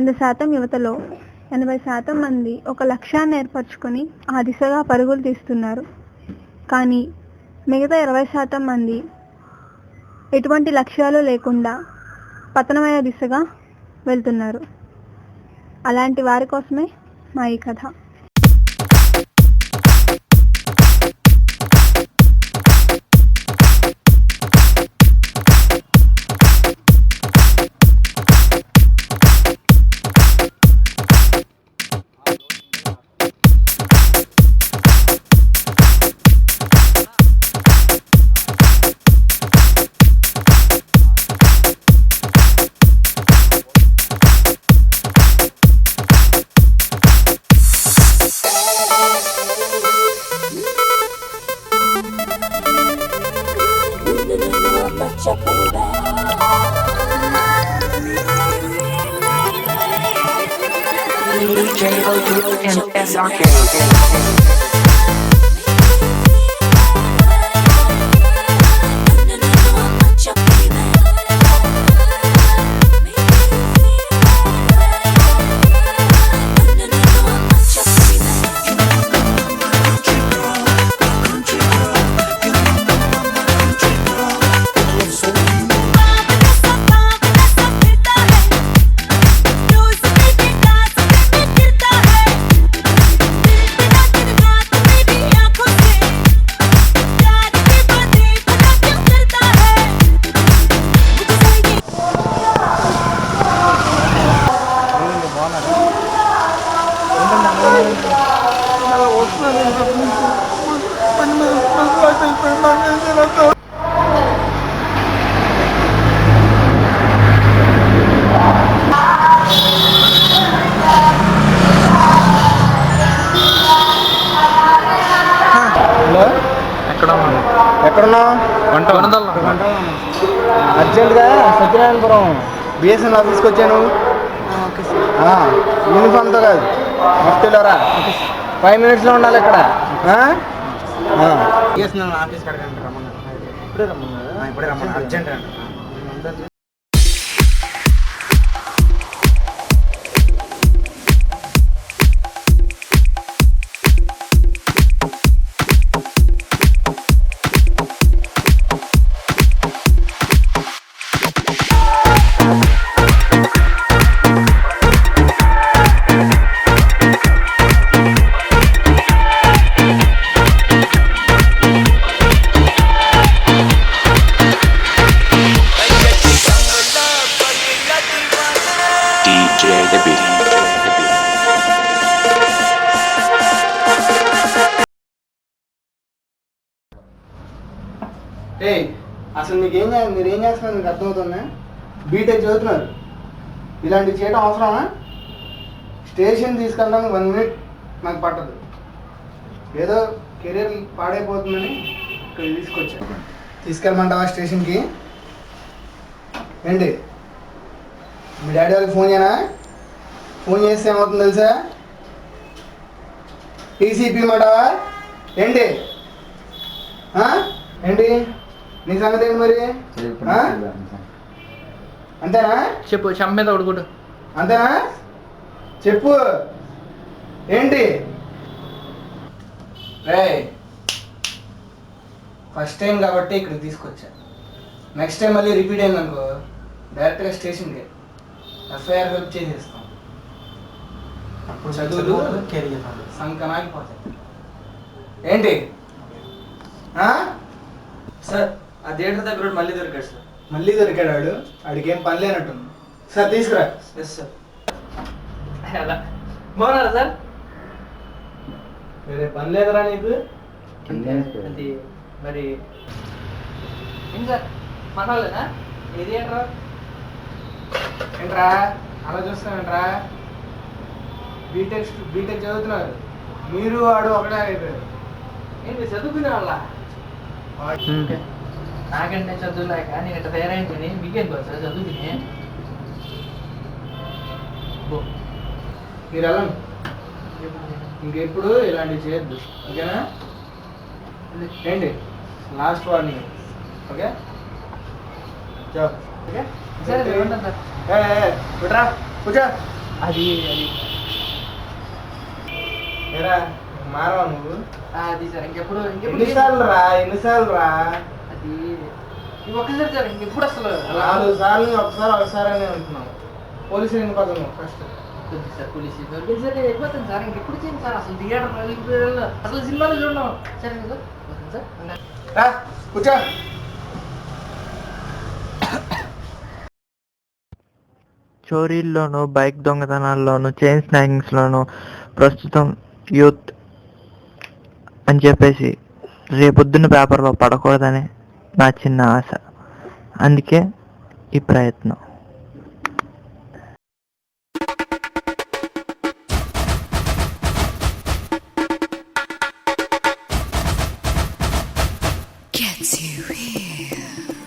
100% యువతలో 80% మంది ఒక లక్ష్యాన్ని ఏర్పరచుకొని ఆ దిశగా పరుగులు తీస్తున్నారు. కానీ మిగతా 20% మంది ఎటువంటి లక్ష్యాలు లేకుండా పతనమయ్యే దిశగా వెళ్తున్నారు. అలాంటి వారి కోసమే మా ఈ కథ. SRK. ఎక్కడున్నా? అర్జెంట్గా సత్యనారాయణపురం బిఎస్ఎన్ ఆఫీస్కి వచ్చాను. యూనిఫామ్తో కాదు, మఫ్టీలోరా. 5 minutesలో ఉండాలి ఇక్కడ. బిఎస్ఎన్ ఆఫీస్కి అడగండి, రమ్మన్నారు. ఇప్పుడే రమ్మన్నారు, అర్జెంట్ అండి. అసలు మీరేం చేస్తున్నారు? మీకు అర్థమవుతుందా? బీటెక్ చదువుతున్నారు, ఇలాంటివి చేయడం అవసరమా? స్టేషన్ తీసుకెళ్ళడానికి 1 minute నాకు పట్టదు. ఏదో కెరీర్ పాడైపోతుందని ఇక్కడ తీసుకొచ్చాను. తీసుకెళ్ళమంటావా స్టేషన్కి? ఏంటి, మీ డాడీ వాళ్ళకి ఫోన్ చేయనా? ఫోన్ చేస్తే ఏమవుతుంది తెలుసా? టీసీపీ మాటవా ఏంటి? ఏంటి నీ సంగతి ఏంటి మరి? అంతేనా? చెప్పు, చెంప మీద ఉడుకుడు. అంతేనా? చెప్పు ఏంటి? ఫస్ట్ టైం కాబట్టి ఇక్కడికి తీసుకొచ్చా. నెక్స్ట్ టైం మళ్ళీ రిపీట్ అయిందనుకో, డైరెక్ట్గా స్టేషన్కి ఎఫ్ఐఆర్ వెబ్ చేసేస్తాం. అప్పుడు చదువులు సంకనాగిపోతాయి. ఏంటి సార్, ఆ థియేటర్ దగ్గర మళ్ళీ దొరికాడు సార్. మళ్ళీ దొరికాడు వాడు? వాడికి ఏం పని లేనట్టుంది. సార్ తీసుకురా. Yes sir. అలా బాగున్నారా సార్? వేరే పని లేదురా నీకు? అది మరి ఏం సార్, మనోళ్ళేనా? ఏది ఏంట్రా? ఏంట్రా అలా చూస్తామేంట్రా? బీటెక్ చదువుతున్నారు, మీరు వాడు ఒకటే అయిపోయారు. ఏంటి చదువుకునే వాళ్ళ? నాకంటే చదువులేక నేను ఇట్లా తయారైపోయి మీకేం సార్ చదువుకుని. మీరు వెళ్ళండి, ఇంకెప్పుడు ఇలాంటివి చేయొద్దు, ఓకేనా? ఏంటి లాస్ట్ వార్నింగ్, ఓకే? ఓకే సరే కూర్చో. అది ఏరా మారవా నువ్వు అది సార్ ఇంకెప్పుడు ఎన్నిసార్లు రా అది ఇది ఒక్కసారి సార్ ఇంకెప్పుడు అసలు 4 సార్లు ఒకసారి అని అంటున్నావు. పోలీసులు ఎందుకు పదను ఫస్ట్ కొద్ది సార్ పోలీసు సార్ అయిపోతుంది సార్ ఇంకెప్పుడు చేయండి సార్ అసలు థియేటర్ అసలు సినిమాలో చూడడం సరే సార్ పోతుంది సార్ రా కూర్చో. చోరీల్లోనూ బైక్ దొంగతనాల్లోనూ చైన్ స్నాకింగ్స్లోనూ ప్రస్తుతం యూత్ అని చెప్పేసి రేపొద్దున్న పేపర్లో పడకూడదని నా చిన్న ఆశ. అందుకే ఈ ప్రయత్నం. Gets you here.